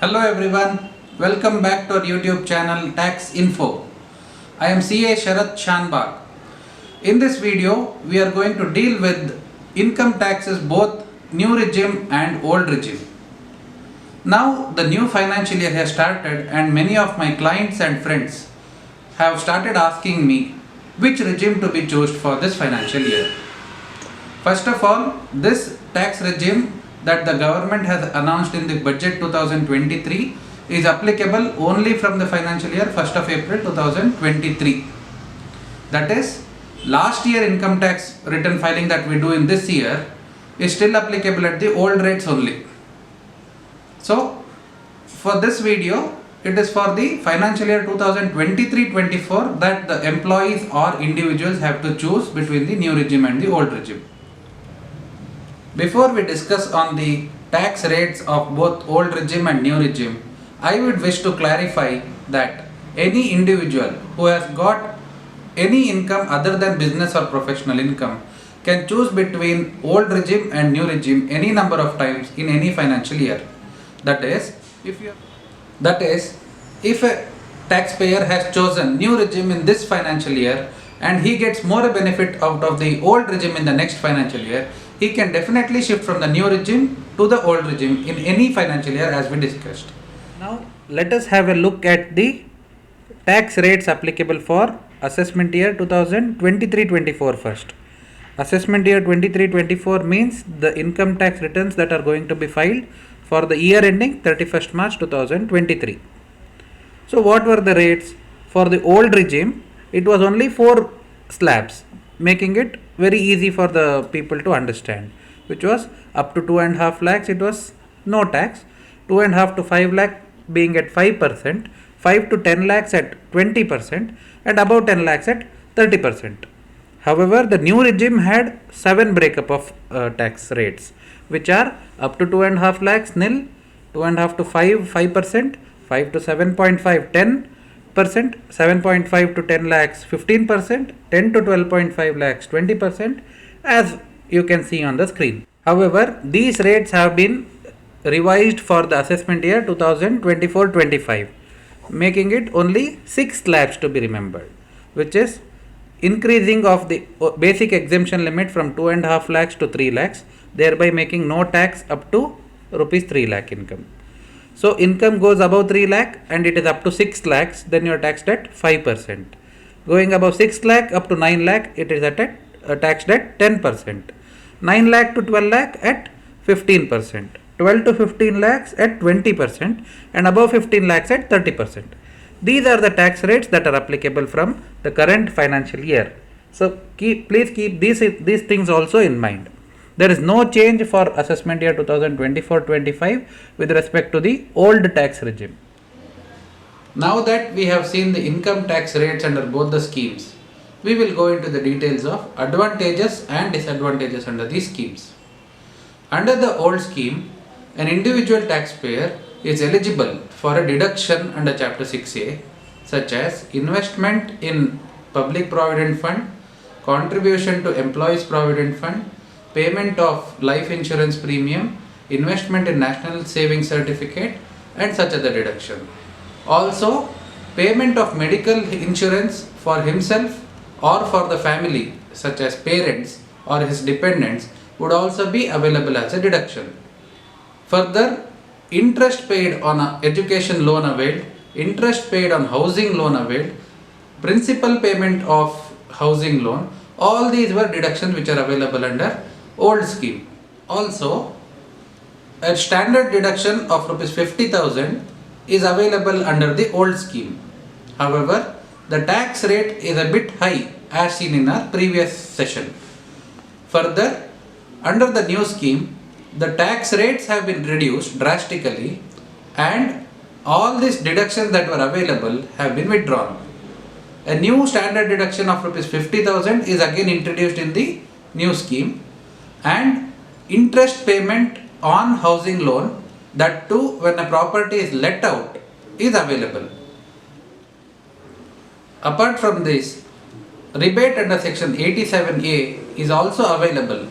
Hello everyone, welcome back to our YouTube channel Tax Info. I am CA Sharath Shanbag. In this video, we are going to deal with income taxes both new regime and old regime. Now the new financial year has started and many of my clients and friends have started asking me which regime to be chosen for this financial year. First of all, this tax regime that the government has announced in the budget 2023 is applicable only from the financial year 1st of April 2023. That is, last year income tax return filing that we do in this year is still applicable at the old rates only. So, for this video, it is for the financial year 2023-24 that the employees or individuals have to choose between the new regime and the old regime. Before we discuss on the tax rates of both old regime and new regime, I would wish to clarify that any individual who has got any income other than business or professional income can choose between old regime and new regime any number of times in any financial year. That is, if a taxpayer has chosen new regime in this financial year and he gets more benefit out of the old regime in the next financial year, he can definitely shift from the new regime to the old regime in any financial year as we discussed. Now let us have a look at the tax rates applicable for assessment year 2023-24 first. Assessment year 23-24 means the income tax returns that are going to be filed for the year ending 31st March 2023. So what were the rates? For the old regime, it was only 4 slabs, making it very easy for the people to understand, which was up to 2.5 lakhs it was no tax, 2.5 to 5 lakh being at 5%, 5 to 10 lakhs at 20%, and above 10 lakhs at 30%. However, the new regime had 7 breakup of tax rates, which are up to 2.5 lakhs nil, 2.5 to 5%, 5 to 7.5 10%, 7.5 to 10 lakhs 15%, 10 to 12.5 lakhs 20%, as you can see on the screen. However, these rates have been revised for the assessment year 2024-25, making it only 6 slabs to be remembered, which is increasing of the basic exemption limit from 2.5 lakhs to 3 lakhs, thereby making no tax up to rupees 3 lakh income. So income goes above 3 lakh and it is up to 6 lakhs, then you are taxed at 5%. Going above 6 lakh up to 9 lakh, it is taxed at 10%. 9 lakh to 12 lakh at 15%. 12 to 15 lakhs at 20% and above 15 lakhs at 30%. These are the tax rates that are applicable from the current financial year. So please keep these things also in mind. There is no change for assessment year 2024-25 with respect to the old tax regime. Now that we have seen the income tax rates under both the schemes, we will go into the details of advantages and disadvantages under these schemes. Under the old scheme, an individual taxpayer is eligible for a deduction under Chapter 6A, such as investment in Public Provident Fund, contribution to Employees Provident Fund, payment of life insurance premium, investment in National Savings Certificate, and such other deduction. Also, payment of medical insurance for himself or for the family, such as parents or his dependents, would also be available as a deduction. Further, interest paid on education loan availed, interest paid on housing loan availed, principal payment of housing loan, all these were deductions which are available under old scheme. Also, a standard deduction of rupees 50,000 is available under the old scheme. However, the tax rate is a bit high as seen in our previous session. Further, under the new scheme, the tax rates have been reduced drastically and all these deductions that were available have been withdrawn. A new standard deduction of rupees 50,000 is again introduced in the new scheme, and interest payment on housing loan, that too when a property is let out, is available. Apart from this, rebate under section 87A is also available.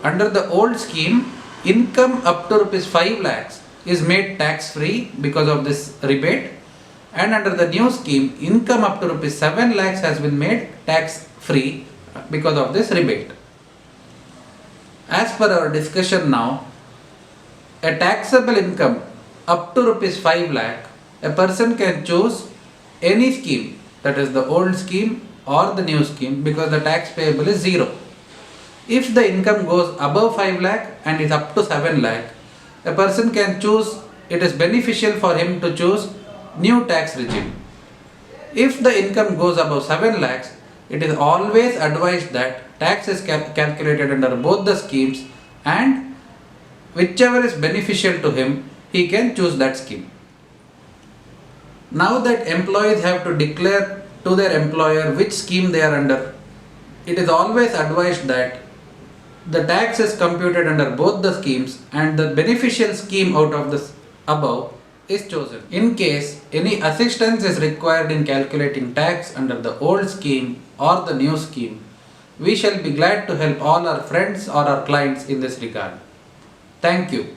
Under the old scheme, income up to rupees 5 lakhs is made tax free because of this rebate, and under the new scheme income up to rupees 7 lakhs has been made tax free because of this rebate. As per our discussion now, a taxable income up to rupees 5 lakh, a person can choose any scheme, that is the old scheme or the new scheme, because the tax payable is 0. If the income goes above 5 lakh and is up to 7 lakh, a person can choose, it is beneficial for him to choose new tax regime. If the income goes above 7 lakhs, it is always advised that tax is calculated under both the schemes, and whichever is beneficial to him, he can choose that scheme. Now that employees have to declare to their employer which scheme they are under, it is always advised that the tax is computed under both the schemes and the beneficial scheme out of this above is chosen. In case any assistance is required in calculating tax under the old scheme or the new scheme, we shall be glad to help all our friends or our clients in this regard. Thank you.